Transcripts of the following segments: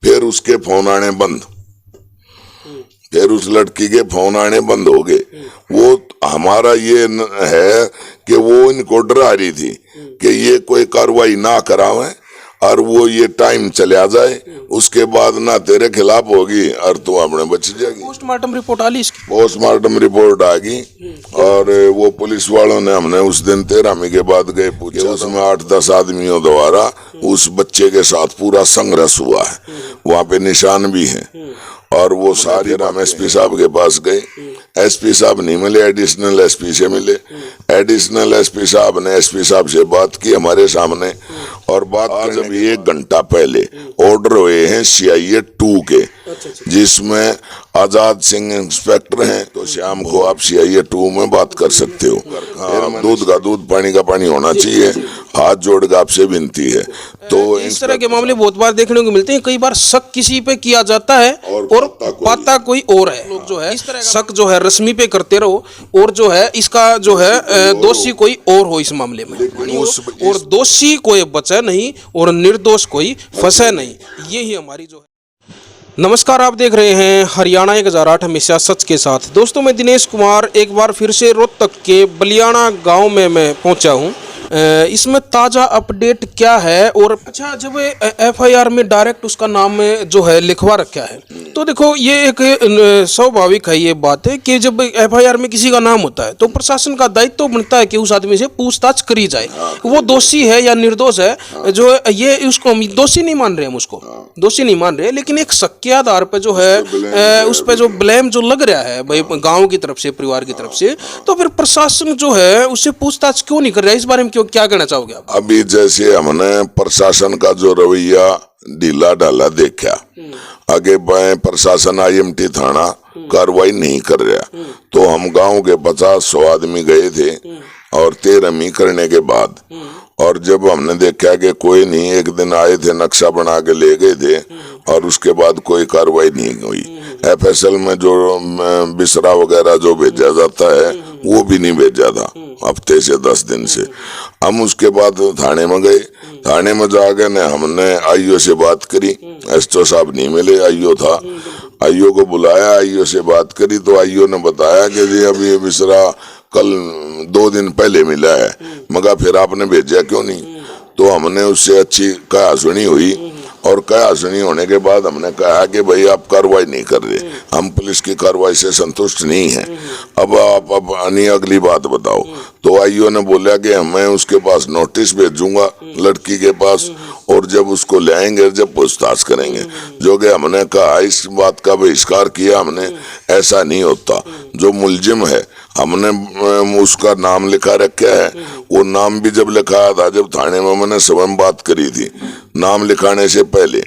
फिर उसके फोन आने बंद, फिर उस लड़की के फोन आने बंद हो गए। वो हमारा ये है कि वो इनको डरा रही थी कि ये कोई कार्रवाई ना करावे और वो ये टाइम चले आ जाए, उसके बाद ना तेरे खिलाफ होगी और तू अपने बच जाएगी। पोस्टमार्टम रिपोर्ट आ ली इसकी? पोस्टमार्टम रिपोर्ट आ गई और वो पुलिस वालों ने, हमने उस दिन 13वीं के बाद गए पूछा, उसमें 8-10 आदमियों द्वारा उस बच्चे के साथ पूरा संघर्ष हुआ है, वहाँ पे निशान भी हैं। और वो सारी हम एसपी साहब के पास गए, एसपी साहब नहीं मिले, एडिशनल एसपी से मिले। एडिशनल एसपी साहब ने एसपी साहब से बात की हमारे सामने, और बात आज अभी 1 घंटा पहले ऑर्डर हुए हैं CIA 2 के, जिसमें आजाद सिंह इंस्पेक्टर हैं। तो शाम को आप CIA 2 में बात कर सकते हो। दूध का दूध, पानी का पानी होना चाहिए, हाथ जोड़ के आपसे विनती है। तो इस तरह के मामले बहुत बार देखने को मिलते हैं। कई बार शक किसी पे किया जाता है और पाता कोई और है। लोग जो है इस तरह शक जो है रस्मी पे करते रहो, और जो है इसका जो है दोषी कोई और हो इस मामले में, और दोषी कोई बचे नहीं और निर्दोष कोई फंसे नहीं। यही हमारी जो है। नमस्कार, आप देख रहे हैं हरियाणा 1008 हमेशा सच के साथ। दोस्तों, मैं दिनेश कुमार एक बार फिर से रोहतक के बलियाना गांव में मैं पहुंचा हूं। इसमें ताज़ा अपडेट क्या है? और अच्छा, जब FIR में डायरेक्ट उसका नाम जो है लिखवा रखा है, तो देखो ये एक स्वाभाविक है ये बात है कि जब FIR में किसी का नाम होता है तो प्रशासन का दायित्व तो बनता है कि उस आदमी से पूछताछ करी जाए, वो दोषी है या निर्दोष है। जो ये उसको हम दोषी नहीं मान रहे, हम उसको दोषी नहीं मान रहे, लेकिन एक शक के आधार पर जो है उस पर जो ब्लेम जो लग रहा है भाई गाँव की तरफ से, परिवार की तरफ से, तो फिर प्रशासन जो है उससे पूछताछ क्यों नहीं कर रहा है? इस बारे में क्या कहना चाहोगे आप? अभी जैसे हमने प्रशासन का जो रवैया ढीला ढाला देखा, आगे प्रशासन IMT थाना कार्रवाई नहीं कर रहा, तो हम गांव के 50-100 आदमी गए थे और 13वीं करने के बाद, और जब हमने देखा कि कोई नहीं, एक दिन आए थे नक्शा बना के ले गए थे और उसके बाद कोई कार्रवाई नहीं हुई। FSL में जो बिसरा वगैरह जो भेजा जाता है वो भी नहीं भेजा था हफ्ते से 10 दिन से। हम उसके बाद थाने में गए, थाने में जाके ने हमने IO से बात करी, SO साहब नहीं मिले, IO था, IO को बुलाया, IO से बात करी तो IO ने बताया कि जी अभी ये बिसरा कल 2 दिन पहले मिला है, मगर फिर आपने भेजा क्यों नहीं? तो हमने उससे अच्छी कहा सुनी हुई, और कहा सुनी होने के बाद हमने कहा कि भाई आप कार्रवाई नहीं कर रहे, हम पुलिस की कार्रवाई से संतुष्ट नहीं है, अब आप अगली बात बताओ। तो IO ने बोला कि मैं उसके पास नोटिस भेजूंगा लड़की के पास, और जब उसको ले आएंगे जब पूछताछ करेंगे। जो कि हमने कहा, इस बात का बहिष्कार किया हमने, ऐसा नहीं होता। जो मुलजिम है हमने उसका नाम लिखा रखा है, वो नाम भी जब लिखाया था, जब थाने में मैंने स्वयं बात करी थी नाम लिखाने से पहले,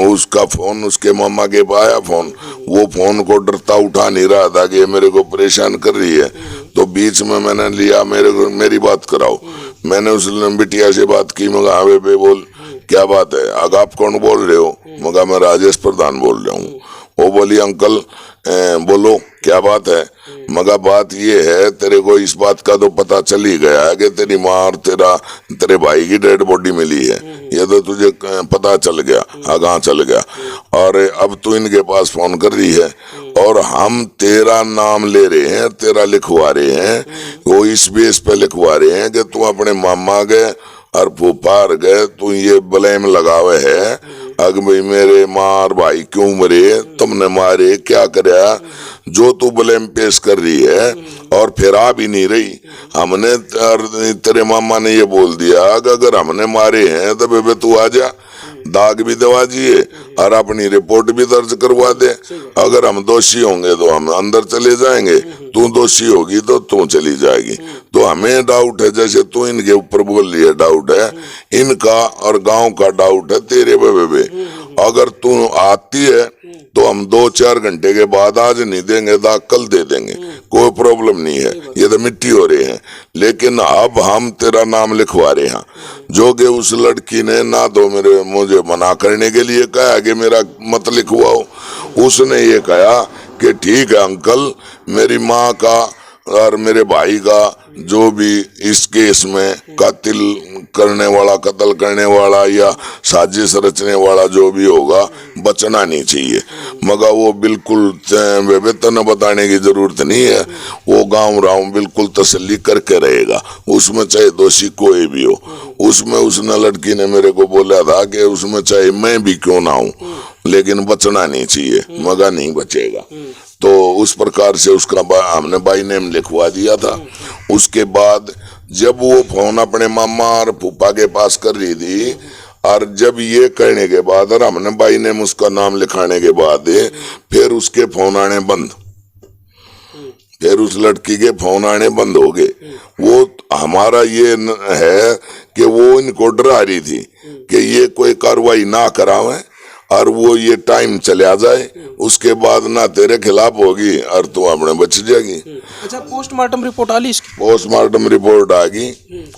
उसका फोन उसके मामा के पाया फोन, वो फोन को डरता उठा नहीं रहा था कि ये मेरे को परेशान कर रही है। तो बीच में मैंने लिया, मेरी बात कराओ। मैंने उस बिटिया से बात की, मगा हाँ बे बोल क्या बात है, आग आप कौन बोल रहे हो? मगा मैं राजेश प्रधान बोल रहा हूँ। वो बोली अंकल बोलो क्या बात है? मगर बात ये है, तेरे को इस बात का तो पता चल ही गया है कि तेरी माँ और तेरे भाई की डेड बॉडी मिली है, ये तो तुझे पता चल गया, आगाह चल गया, और अब तू इनके पास फोन कर रही है और हम तेरा नाम ले रहे हैं, तेरा लिखवा रहे हैं, वो इस बेस पे लिखवा रहे हैं कि तू अपने मामा गए और फूफार गए, तू ये ब्लेम लगावे है अग भाई मेरे माँ और भाई क्यों मरे, तुमने मारे, क्या कराया, जो तू ब्लेम पेश कर रही है, और फिर आ भी नहीं रही। हमने तेरे मामा ने ये बोल दिया कि अगर हमने मारे हैं तो बेबे तू आ जा, दाग भी दवा दिए और अपनी रिपोर्ट भी दर्ज करवा दे। अगर हम दोषी होंगे तो हम अंदर चले जाएंगे, तू दोषी होगी तो तू चली जाएगी। तो हमें डाउट है, जैसे तू इनके ऊपर बोल रही है, डाउट है इनका और गांव का डाउट है तेरे बेबे। अगर तू आती है तो हम 2-4 घंटे के बाद, आज नहीं देंगे दाग कल दे देंगे, कोई प्रॉब्लम नहीं है, ये तो मिट्टी हो रही है। लेकिन अब हम तेरा नाम लिखवा रहे हैं, जो कि उस लड़की ने ना तो मुझे मना करने के लिए कहा कि मेरा मत लिखवाओ, उसने ये कहा कि ठीक है अंकल, मेरी माँ का और मेरे भाई का जो भी इस केस में कातिल करने वाला, कत्ल करने वाला या साजिश रचने वाला जो भी होगा, बचना नहीं चाहिए। मगर वो बिल्कुल वेतन बताने की जरूरत नहीं है, वो गाँव राव बिल्कुल तसल्ली करके रहेगा, उसमें चाहे दोषी कोई भी हो। उसमें उसने लड़की ने मेरे को बोला था कि उसमें चाहे मैं भी क्यों ना हूँ, लेकिन बचना नहीं चाहिए, मगर नहीं बचेगा। तो उस प्रकार से उसका हमने बाई नेम लिखवा दिया था। उसके बाद जब वो फोन अपने मामा और फूफा के पास कर रही थी, और जब ये करने के बाद और हमने बाई नेम उसका नाम लिखाने के बाद फिर उसके फोन आने बंद, फिर उस लड़की के फोन आने बंद हो गए। वो हमारा ये है कि वो इनको डरा रही थी कि ये कोई कार्रवाई ना करावे और वो ये टाइम चला जाए, उसके बाद ना तेरे खिलाफ होगी और तू अपने बच जाएगी। अच्छा, पोस्टमार्टम रिपोर्ट आ ली इसकी? पोस्टमार्टम रिपोर्ट आ गई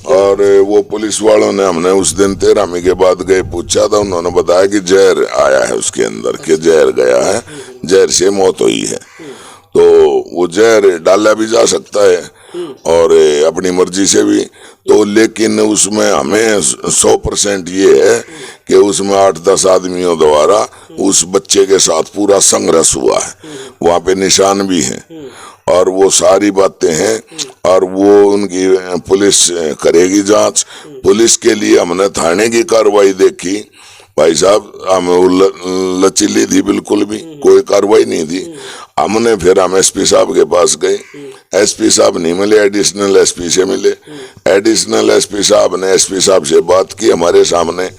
और वो पुलिस वालों ने, हमने उस दिन 13वीं के बाद गए पूछा था, उन्होंने बताया कि जहर आया है उसके अंदर, कि जहर गया है, जहर से मौत हुई है। तो वो जहर डाला भी जा सकता है और अपनी मर्जी से भी, तो लेकिन उसमें हमें 100% ये है कि उसमें 8-10 आदमियों द्वारा उस बच्चे के साथ पूरा संघर्ष हुआ है, वहाँ पे निशान भी हैं और वो सारी बातें हैं और वो उनकी पुलिस करेगी जांच। पुलिस के लिए हमने थाने की कार्रवाई देखी, भाई साहब हम लचीली थी, बिल्कुल भी कोई कार्रवाई नहीं थी। हमने फिर हम एसपी साहब के पास गए, एसपी साहब नहीं मिले, एडिशनल एसपी से मिले। एडिशनल एसपी साहब ने एसपी साहब से बात की हमारे सामने,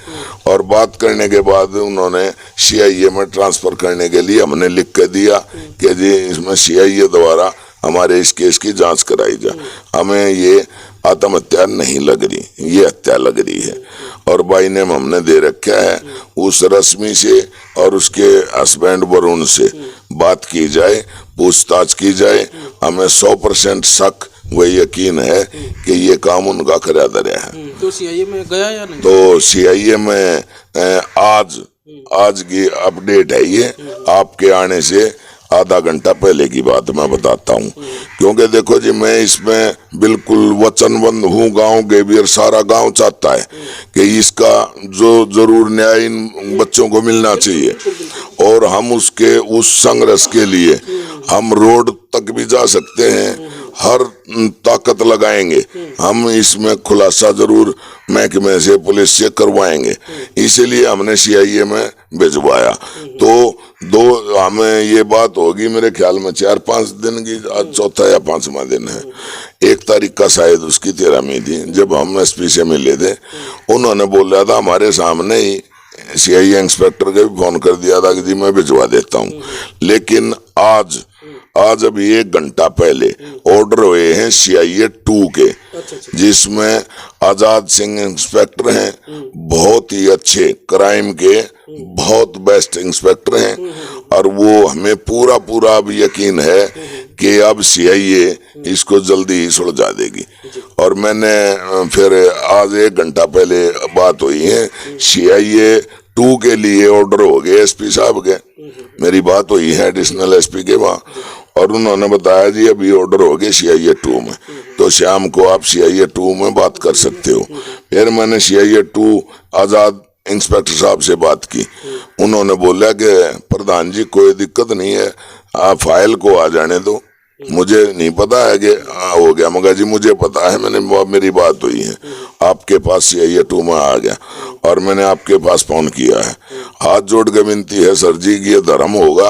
और बात करने के बाद उन्होंने सीआईए में ट्रांसफर करने के लिए हमने लिख के दिया कि जी इसमें सीआईए द्वारा हमारे इस केस की जांच कराई जाए। हमें ये आत्महत्या नहीं लग रही, ये हत्या लग रही है। और बाई नेम हमने दे रखा है, उस रश्मि से और उसके हस्बैंड वरुण से बात की जाए, पूछताछ की जाए। हमें 100% शक व यकीन है कि ये काम उनका करा धरा है। तो सीआईए में गया या नहीं? तो सीआईए में आज की अपडेट है ये, आपके आने से आधा घंटा पहले की बात मैं बताता हूँ। क्योंकि देखो जी, मैं इसमें बिल्कुल वचनबद्ध हूँ, गांव के भी, और सारा गांव चाहता है कि इसका जो जरूर न्याय इन बच्चों को मिलना चाहिए। और हम उसके उस संघर्ष के लिए हम रोड तक भी जा सकते हैं, हर ताकत लगाएंगे। हम इसमें खुलासा जरूर महकमे से, पुलिस से करवाएंगे, इसीलिए हमने सीआईए में भिजवाया। तो हमें ये बात होगी मेरे ख्याल में 4-5 दिन की, आज चौथा या 5वां दिन है। 1 तारीख का शायद उसकी 13वीं थी, जब हम एसपी से मिले थे, उन्होंने बोला था हमारे सामने ही, सीआईए इंस्पेक्टर के भी फोन कर दिया था कि जी मैं भिजवा देता हूँ। लेकिन आज अभी 1 घंटा पहले ऑर्डर हुए हैं सीआईए 2 के, जिसमें आजाद सिंह इंस्पेक्टर हैं, बहुत ही अच्छे क्राइम के बहुत बेस्ट इंस्पेक्टर हैं। और वो हमें पूरा अब यकीन है कि अब सीआईए इसको जल्दी ही सुलझा देगी। और मैंने फिर आज 1 घंटा पहले बात हुई है, सीआईए 2 के लिए ऑर्डर हो गए एसपी साहब के। मेरी बात हुई है एडिशनल एसपी के वहाँ, और उन्होंने बताया जी अभी ऑर्डर हो गए सीआईए 2 में, तो शाम को आप सीआईए 2 में बात कर सकते हो। फिर मैंने सीआईए 2 आजाद इंस्पेक्टर साहब से बात की, उन्होंने बोला कि प्रधान जी कोई दिक्कत नहीं है, आप फाइल को आ जाने दो, मुझे नहीं पता है कि हो गया, मगर जी मुझे पता है, मेरी बात हुई है, आपके पास सीआईए 2 में आ गया और मैंने आपके पास फोन किया है। हाथ जोड़ के विनती है सर जी कि ये धर्म होगा,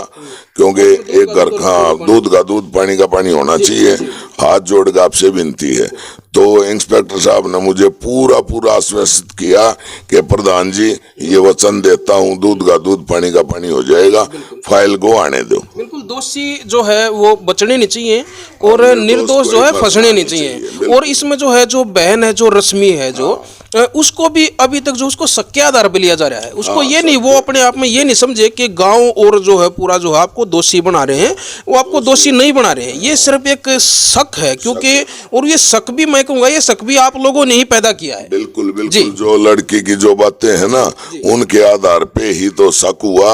क्योंकि एक घर का दूध का दूध, पानी का पानी होना चाहिए। हाथ जोड़ के आपसे विनती है। तो इंस्पेक्टर साहब ने मुझे पूरा आश्वस्त किया कि प्रधान जी ये वचन देता हूँ, दूध का दूध, पानी का पानी हो जाएगा, फाइल को आने दो। बिल्कुल, दोषी जो है वो बचने नहीं चाहिए और निर्दोष जो है फंसने नहीं चाहिए। और इसमें जो है, जो बहन है, जो रश्मि है, जो उसको भी अभी तक जो उसको शक के आधार पर लिया जा रहा है। उसको ये नहीं, वो अपने आप में ये नहीं समझे कि गांव और जो है पूरा जो है आपको दोषी बना रहे हैं, वो आपको दोषी नहीं बना रहे हैं। ये सिर्फ एक शक है, क्योंकि और ये शक भी मैं कहूँगा ये शक भी आप लोगों ने ही पैदा किया है। बिल्कुल बिल्कुल, जो लड़की की जो बातें हैं ना उनके आधार पे ही तो शक हुआ,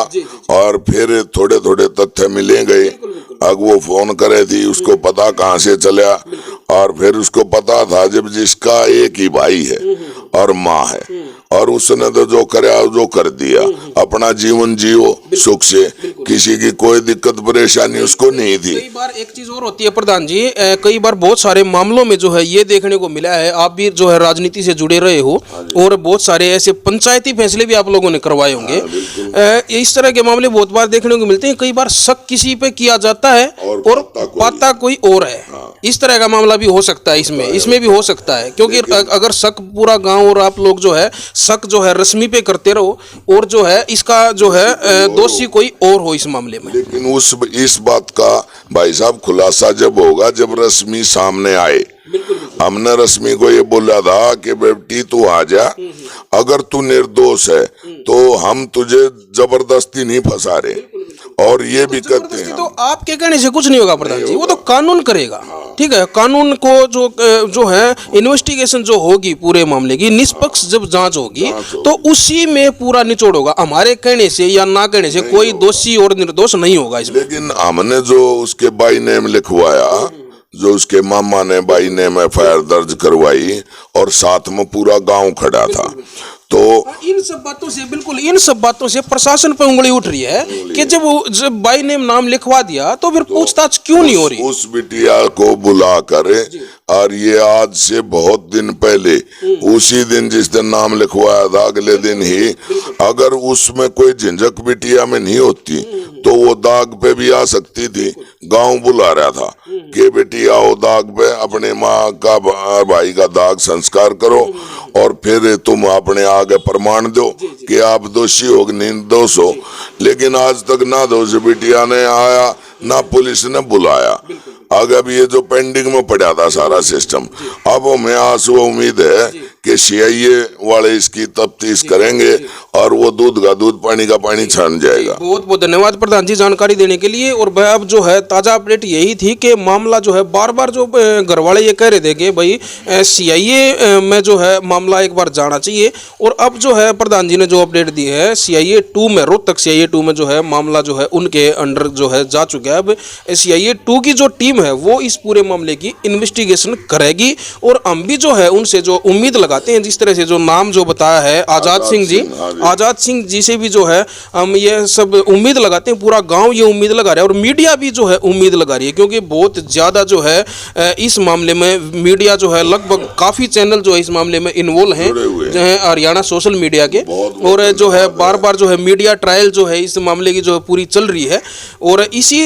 और फिर थोड़े थोड़े तथ्य मिले गए। अब वो फोन करे थी, उसको पता कहाँ से चला, और फिर उसको पता था जब जिसका एक ही भाई है और माँ है, और उसने तो जो कराया जो कर दिया, अपना जीवन जियो सुख से, किसी की कोई दिक्कत परेशानी उसको नहीं थी। कई बार एक चीज और होती है प्रधान जी, कई बार बहुत सारे मामलों में जो है ये देखने को मिला है, आप भी जो है राजनीति से जुड़े रहे हो और बहुत सारे ऐसे पंचायती फैसले भी आप लोगों ने करवाए होंगे। इस तरह के मामले बहुत बार देखने को मिलते हैं। कई बार शक किसी पे किया जाता है और पाता कोई और है। इस तरह का मामला भी हो सकता है, इसमें भी हो सकता है, क्योंकि अगर शक पूरा गांव और आप लोग जो है शक जो है रश्मि पे करते रहो और जो है इसका जो है दोषी कोई और हो इस मामले में। लेकिन इस बात का भाई साहब खुलासा जब होगा जब रश्मि सामने आए। हमने रश्मि को ये बोला था कि बेटी तू आ जा, अगर तू निर्दोष है तो हम तुझे जबरदस्ती नहीं फंसा रहे, और ये भी कहते हैं तो आपके कहने से कुछ नहीं होगा प्रधान जी, वो तो कानून करेगा। ठीक है, कानून को जो है इन्वेस्टिगेशन जो होगी पूरे मामले की, निष्पक्ष जब जांच होगी तो उसी में पूरा निचोड़ होगा। हमारे कहने से या ना कहने से कोई दोषी और निर्दोष नहीं होगा इसमें। लेकिन हमने जो उसके बाई नेम लिखवाया, जो उसके मामा ने बाई नेम एफआईआर दर्ज करवाई, और साथ में पूरा गांव खड़ा था, तो इन सब बातों से बिल्कुल इन सब बातों से प्रशासन पर उंगली उठ रही है कि जब बाई ने नाम लिखवा दिया तो फिर पूछताछ क्यों नहीं हो रही। उस बिटिया को बुला कर, और ये आज से बहुत दिन पहले, उसी दिन जिस दिन नाम लिखवाया था अगले दिन ही, अगर उसमें कोई झंझक बिटिया में नहीं होती तो वो दाग पे भी आ सकती थी। गांव बुला रहा था कि बेटी आओ दाग पे, अपने माँ का भाई का दाग संस्कार करो, और फिर तुम अपने आगे प्रमाण दो कि आप दोषी हो निर्दोष हो। लेकिन आज तक ना दोषी बिटिया ने आया, ना पुलिस ने बुलाया। अगर ये जो पेंडिंग में पड़ा था सारा सिस्टम, अब हमें आस व उम्मीद है कि सीआईए वाले इसकी तफ्तीश करेंगे और वो दूध का दूध पानी का पानी छान जाएगा। बहुत बहुत धन्यवाद प्रधान जी जानकारी देने के लिए। और भाई अब जो है ताज़ा अपडेट यही थी कि मामला जो है बार बार जो घर वाले ये कह रहे थे कि भाई सीआईए में जो है मामला एक बार जाना चाहिए, और अब जो है प्रधान जी ने जो अपडेट दी है सीआईए 2 में, रोहतक सीआईए 2 में जो है मामला जो है उनके अंडर जो है जा चुका है। अब सीआईए 2 की जो टीम है वो इस पूरे मामले की इन्वेस्टिगेशन करेगी, और हम भी जो है उनसे जो उम्मीद लगाते हैं, जिस तरह से जो नाम जो बताया है आजाद सिंह जी, आजाद सिंह जी से भी जो है हम ये सब उम्मीद लगाते हैं, पूरा गांव ये उम्मीद लगा रहा है और मीडिया भी जो है उम्मीद लगा रही है, क्योंकि बहुत ज़्यादा जो है इस मामले में मीडिया जो है लगभग काफ़ी चैनल जो है इस मामले में इन्वॉल्व हैं, जो है हरियाणा सोशल मीडिया के, और जो है बार बार जो है मीडिया ट्रायल जो है इस मामले की जो है पूरी चल रही है। और इसी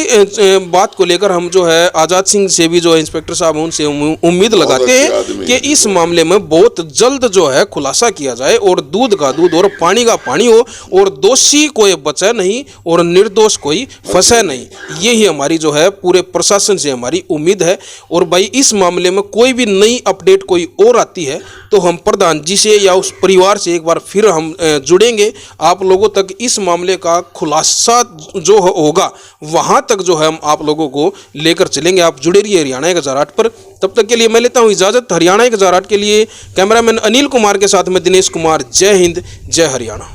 बात को लेकर हम जो है आजाद सिंह से भी जो है इंस्पेक्टर साहब उनसे उम्मीद लगाते हैं कि इस मामले में बहुत जल्द जो है खुलासा किया जाए, और दूध का दूध और पानी का पानी हो, और दोषी कोई बचे नहीं और निर्दोष कोई फंसे नहीं। यही हमारी जो है पूरे प्रशासन से हमारी उम्मीद है। और भाई इस मामले में कोई भी नई अपडेट कोई और आती है तो हम प्रधान जी से या उस परिवार से एक बार फिर हम जुड़ेंगे, आप लोगों तक इस मामले का खुलासा जो होगा वहां तक जो है हम आप लोगों को लेकर चलेंगे। आप जुड़े रहिए हरियाणा 1008 पर। तब तक के लिए मैं लेता हूं इजाजत। हरियाणा 1008 के लिए कैमरामैन अनिल कुमार के साथ में दिनेश कुमार। जय हिंद, जय हरियाणा।